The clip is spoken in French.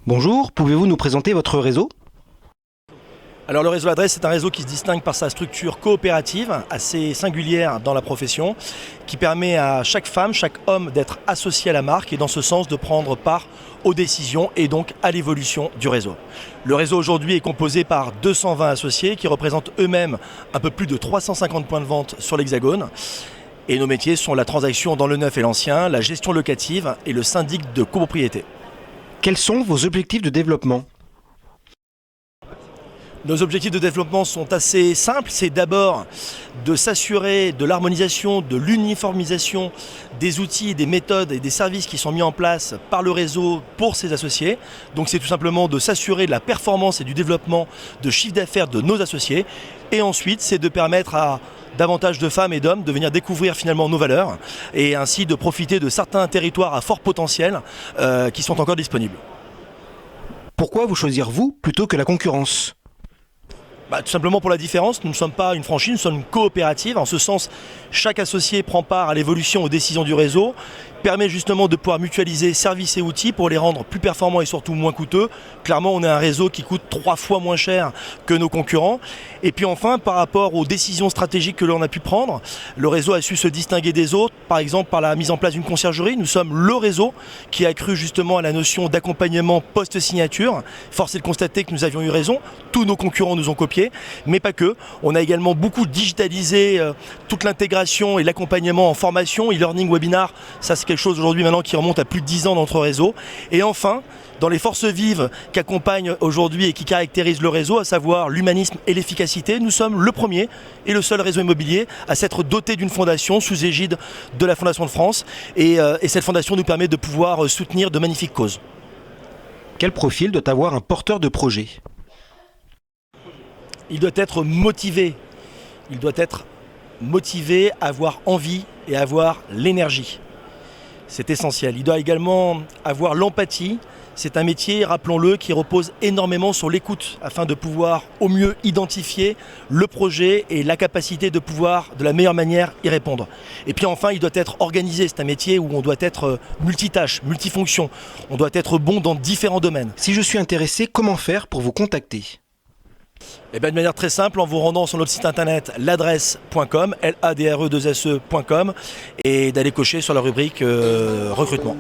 Bonjour, pouvez-vous nous présenter votre réseau ? Alors le réseau Adresse, c'est un réseau qui se distingue par sa structure coopérative, assez singulière dans la profession, qui permet à chaque femme, chaque homme d'être associé à la marque et dans ce sens de prendre part aux décisions et donc à l'évolution du réseau. Le réseau aujourd'hui est composé par 220 associés qui représentent eux-mêmes un peu plus de 350 points de vente sur l'Hexagone. Et nos métiers sont la transaction dans le neuf et l'ancien, la gestion locative et le syndic de copropriété. Quels sont vos objectifs de développement ? Nos objectifs de développement sont assez simples. C'est d'abord de s'assurer de l'harmonisation, de l'uniformisation des outils, des méthodes et des services qui sont mis en place par le réseau pour ses associés. Donc c'est tout simplement de s'assurer de la performance et du développement de chiffre d'affaires de nos associés. Et ensuite, c'est de permettre à davantage de femmes et d'hommes de venir découvrir finalement nos valeurs et ainsi de profiter de certains territoires à fort potentiel qui sont encore disponibles. Pourquoi vous choisir vous plutôt que la concurrence ? Tout simplement pour la différence, nous ne sommes pas une franchise, nous sommes une coopérative. En ce sens, chaque associé prend part à l'évolution, aux décisions du réseau, permet justement de pouvoir mutualiser services et outils pour les rendre plus performants et surtout moins coûteux. Clairement, on est un réseau qui coûte 3 fois moins cher que nos concurrents. Et puis enfin, par rapport aux décisions stratégiques que l'on a pu prendre, le réseau a su se distinguer des autres, par exemple par la mise en place d'une conciergerie. Nous sommes le réseau qui a cru justement à la notion d'accompagnement post-signature. Force est de constater que nous avions eu raison, tous nos concurrents nous ont copiés, mais pas que. On a également beaucoup digitalisé toute l'intégration et l'accompagnement en formation, e-learning, webinar, ça c'est quelque chose aujourd'hui maintenant qui remonte à plus de 10 ans dans notre réseau. Et enfin, dans les forces vives qu'accompagnent aujourd'hui et qui caractérisent le réseau, à savoir l'humanisme et l'efficacité, nous sommes le premier et le seul réseau immobilier à s'être doté d'une fondation sous égide de la Fondation de France. Et cette fondation nous permet de pouvoir soutenir de magnifiques causes. Quel profil doit avoir un porteur de projet ? Il doit être motivé. Il doit être motivé, avoir envie et avoir l'énergie. C'est essentiel. Il doit également avoir l'empathie. C'est un métier, rappelons-le, qui repose énormément sur l'écoute afin de pouvoir au mieux identifier le projet et la capacité de pouvoir de la meilleure manière y répondre. Et puis enfin, il doit être organisé. C'est un métier où on doit être multitâche, multifonction. On doit être bon dans différents domaines. Si je suis intéressé, comment faire pour vous contacter ? De manière très simple, en vous rendant sur notre site internet ladresse.com, ladre2se.com et d'aller cocher sur la rubrique recrutement.